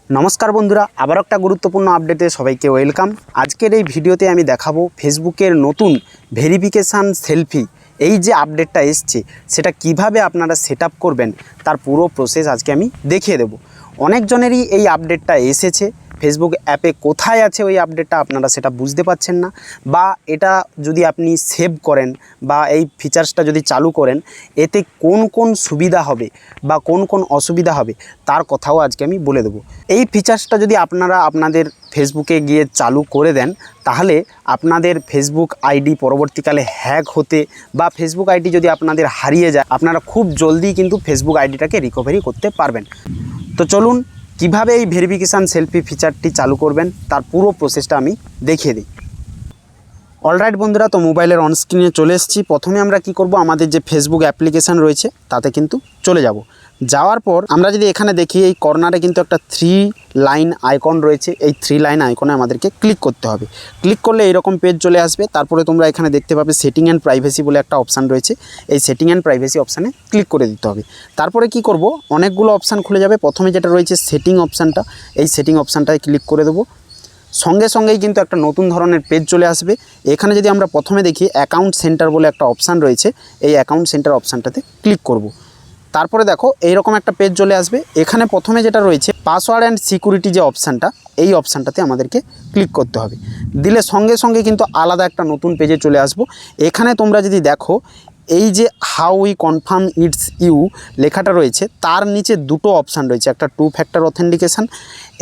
नमस्कार बंधुरा आबार एक गुरुत्वपूर्ण आपडेटे सबाइके वेलकाम। आजकेर এই ভিডিওতে আমি দেখাবো ফেসবুকের নতুন ভেরিফিকেশন সেলফি এই যে আপডেটটা এসেছে সেটা কিভাবে আপনারা সেটআপ করবেন তার পুরো প্রসেস আজকে আমি দেখিয়ে দেব। অনেকজনেরই এই আপডেটটা এসেছে, ফেসবুক অ্যাপে কোথায় আছে ওই আপডেটটা আপনারা সেটা বুঝতে পারছেন না, বা এটা যদি আপনি সেভ করেন বা এই ফিচার্সটা যদি চালু করেন এতে কোন কোন সুবিধা হবে বা কোন কোন অসুবিধা হবে তার কথাও আজকে আমি বলে দেব। এই ফিচার্সটা যদি আপনারা আপনাদের ফেসবুকে গিয়ে চালু করে দেন তাহলে আপনাদের ফেসবুক আইডি পরবর্তীকালে হ্যাক হতে বা ফেসবুক আইডি যদি আপনাদের হারিয়ে যায় আপনারা খুব জলদি কিন্তু ফেসবুক আইডিটাকে রিকভারি করতে পারবেন। তো চলুন কিভাবে এই ভেরিফিকেশন সেলফি ফিচারটি চালু করবেন তার পুরো প্রসেসটা আমি দেখিয়ে দিই। অলরাইট বন্ধুরা, তো মোবাইলের অন স্ক্রিনে চলে এসেছি। প্রথমে আমরা কি করব, আমাদের যে ফেসবুক অ্যাপ্লিকেশান রয়েছে তাতে কিন্তু চলে যাব। যাওয়ার পর আমরা যদি এখানে দেখি এই কর্নারে কিন্তু একটা 3 লাইন আইকন রয়েছে, এই 3 লাইন আইকনে আমাদেরকে ক্লিক করতে হবে। ক্লিক করলে এইরকম পেজ চলে আসবে। তারপরে তোমরা এখানে দেখতে পাবে সেটিং অ্যান্ড প্রাইভেসি বলে একটা অপশান রয়েছে, এই সেটিং অ্যান্ড প্রাইভেসি অপশানে ক্লিক করে দিতে হবে। তারপরে কি করব, অনেকগুলো অপশান খুলে যাবে। প্রথমে যেটা রয়েছে সেটিং অপশানটা, এই সেটিং অপশানটায় ক্লিক করে দেবো। সঙ্গে সঙ্গেই কিন্তু একটা নতুন ধরনের পেজ চলে আসবে। এখানে যদি আমরা প্রথমে দেখি অ্যাকাউন্ট সেন্টার বলে একটা অপশান রয়েছে, এই অ্যাকাউন্ট সেন্টার অপশানটাতে ক্লিক করব। তারপরে দেখো এইরকম একটা পেজ চলে আসবে। এখানে প্রথমে যেটা রয়েছে পাসওয়ার্ড অ্যান্ড সিকিউরিটি যে অপশানটা, এই অপশানটাতে আমাদেরকে ক্লিক করতে হবে। দিলে সঙ্গে সঙ্গে কিন্তু আলাদা একটা নতুন পেজে চলে আসবো। এখানে তোমরা যদি দেখো এই যে how we confirm it's you লেখাটা রয়েছে তার নিচে দুটো অপশান রয়েছে, একটা 2 ফ্যাক্টর অথেন্টিকেশান।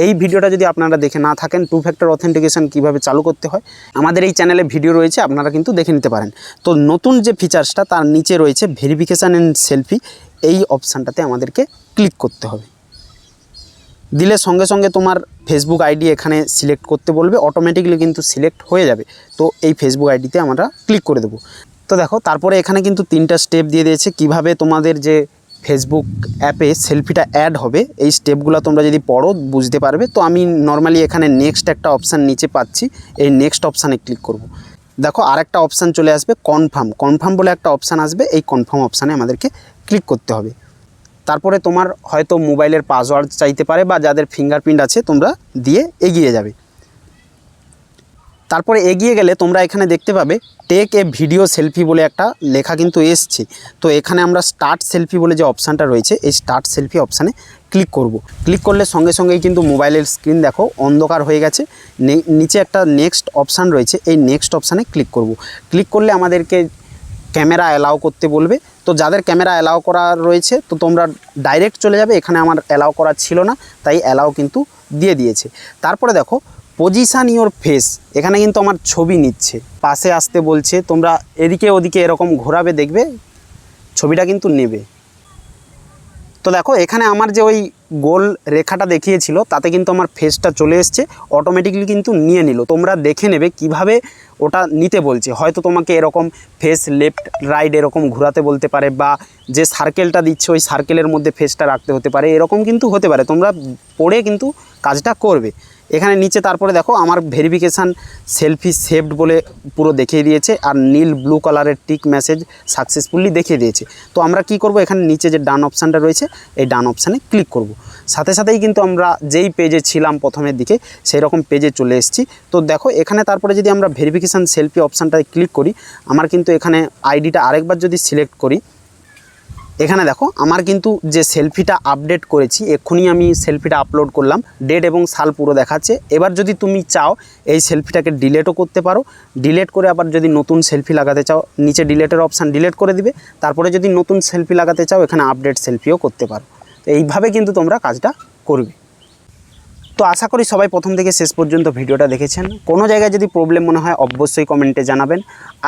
এই ভিডিওটা যদি আপনারা দেখে না থাকেন 2 ফ্যাক্টর অথেন্টিকেশান কীভাবে চালু করতে হয় আমাদের এই চ্যানেলে ভিডিও রয়েছে, আপনারা কিন্তু দেখে নিতে পারেন। তো নতুন যে ফিচার্সটা তার নিচে রয়েছে ভেরিফিকেশান অ্যান্ড সেলফি, এই অপশানটাতে আমাদেরকে ক্লিক করতে হবে। দিলে সঙ্গে সঙ্গে তোমার ফেসবুক আইডি এখানে সিলেক্ট করতে বলবে, অটোমেটিক্যালি কিন্তু সিলেক্ট হয়ে যাবে। তো এই ফেসবুক আইডিতে আমরা ক্লিক করে দেবো। তো দেখো তারপরে এখানে কিন্তু 3টা স্টেপ দিয়ে দিয়েছে কিভাবে তোমাদের যে ফেসবুক অ্যাপে সেলফিটা অ্যাড হবে। এই স্টেপগুলো তোমরা যদি পড়ো বুঝতে পারবে। তো আমি নর্মালি এখানে নেক্সট একটা অপশান নিচে পাচ্ছি, এই নেক্সট অপশানে ক্লিক করব। দেখো আরেকটা অপশান চলে আসবে কনফার্ম বলে একটা অপশান আসবে, এই কনফার্ম অপশানে আমাদেরকে ক্লিক করতে হবে। তারপরে তোমার হয়তো মোবাইলের পাসওয়ার্ড চাইতে পারে বা যাদের ফিঙ্গারপ্রিন্ট আছে তোমরা দিয়ে এগিয়ে যাবে। তারপরে এগিয়ে গেলে তোমরা এখানে দেখতে পাবে টেক এ ভিডিও সেলফি বলে একটা লেখা কিন্তু এসছে। তো এখানে আমরা স্টার্ট সেলফি বলে যে অপশানটা রয়েছে এই স্টার্ট সেলফি অপশানে ক্লিক করব। ক্লিক করলে সঙ্গে সঙ্গেই কিন্তু মোবাইলের স্ক্রিন দেখো অন্ধকার হয়ে গেছে। নিচে একটা নেক্সট অপশান রয়েছে, এই নেক্সট অপশানে ক্লিক করব। ক্লিক করলে আমাদেরকে ক্যামেরা অ্যালাউ করতে বলবে। তো যাদের ক্যামেরা অ্যালাউ করা রয়েছে তো তোমরা ডাইরেক্ট চলে যাবে, এখানে আমার অ্যালাউ করা ছিল না তাই অ্যালাউ কিন্তু দিয়ে দিয়েছে। তারপরে দেখো পজিশান ইওর ফেস, এখানে কিন্তু আমার ছবি নিচ্ছে, পাশে আসতে বলছে, তোমরা এদিকে ওদিকে এরকম ঘোরাবে দেখবে ছবিটা কিন্তু নেবে। তো দেখো এখানে আমার যে ওই গোল রেখাটা দেখিয়েছিল তাতে কিন্তু আমার ফেসটা চলে এসছে, অটোমেটিকলি কিন্তু নিয়ে নিল। তোমরা দেখে নেবে কিভাবে ওটা নিতে বলছে। হয়তো তোমাকে এরকম ফেস লেফট রাইট এরকম ঘোরাতে বলতে পারে, বা যে সার্কেলটা দিচ্ছে ওই সার্কেলের মধ্যে ফেসটা রাখতে হতে পারে, এরকম কিন্তু হতে পারে। তোমরা পড়ে কিন্তু কাজটা করবে। এখানে নিচে তারপরে দেখো আমার ভেরিফিকেশান সেলফি সেভড বলে পুরো দেখিয়ে দিয়েছে, আর নীল ব্লু কালারের টিক মেসেজ সাকসেসফুলি দেখিয়ে দিয়েছে। তো আমরা কি করব, এখানে নিচে যে ডান অপশানটা রয়েছে এই ডান অপশানে ক্লিক করব। সাথে সাথেই কিন্তু আমরা যেই পেজে ছিলাম প্রথমের দিকে সেই রকম পেজে চলে এসেছি। তো দেখো এখানে তারপরে যদি আমরা ভেরিফিকেশান সেলফি অপশানটায় ক্লিক করি, আমার কিন্তু এখানে আইডিটা আরেকবার যদি সিলেক্ট করি, এখানে দেখো আমার কিন্তু যে সেলফিটা আপডেট করেছি এক্ষুনি আমি সেলফিটা আপলোড করলাম, ডেট এবং সাল পুরো দেখাচ্ছে। এবার যদি তুমি চাও এই সেলফিটাকে ডিলেটও করতে পারো, ডিলেট করে আবার যদি নতুন সেলফি লাগাতে চাও নিচে ডিলেটের অপশান ডিলেট করে দিবে। তারপরে যদি নতুন সেলফি লাগাতে চাও এখানে আপডেট সেলফিও করতে পারো। তো এইভাবে কিন্তু তোমরা কাজটা করবে। তো আশা করি সবাই প্রথম থেকে শেষ পর্যন্ত ভিডিওটা দেখেছেন। কোনো জায়গায় যদি প্রবলেম মনে হয় অবশ্যই কমেন্টে জানাবেন।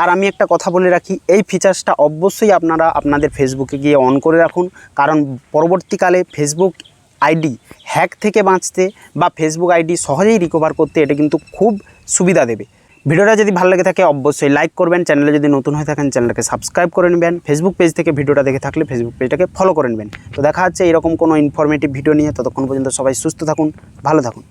আর আমি একটা কথা বলে রাখি, এই ফিচার্সটা অবশ্যই আপনারা আপনাদের ফেসবুকে গিয়ে অন করে রাখুন, কারণ পরবর্তীকালে ফেসবুক আইডি হ্যাক থেকে বাঁচতে বা ফেসবুক আইডি সহজেই রিকভার করতে এটা কিন্তু খুব সুবিধা দেবে। ভিডিওটা যদি ভালো লেগে থাকে অবশ্যই লাইক করবেন, চ্যানেলে যদি নতুন হয়ে থাকেন চ্যানেলটাকে সাবস্ক্রাইব করে নেবেন, ফেসবুক পেজ থেকে ভিডিওটা দেখে থাকলে ফেসবুক পেজটাকে ফলো করে নেবেন। তো দেখা হচ্ছে এরকম কোনো ইনফরমেটিভ ভিডিও নিয়ে, ততক্ষণ পর্যন্ত সবাই সুস্থ থাকুন, ভালো থাকুন।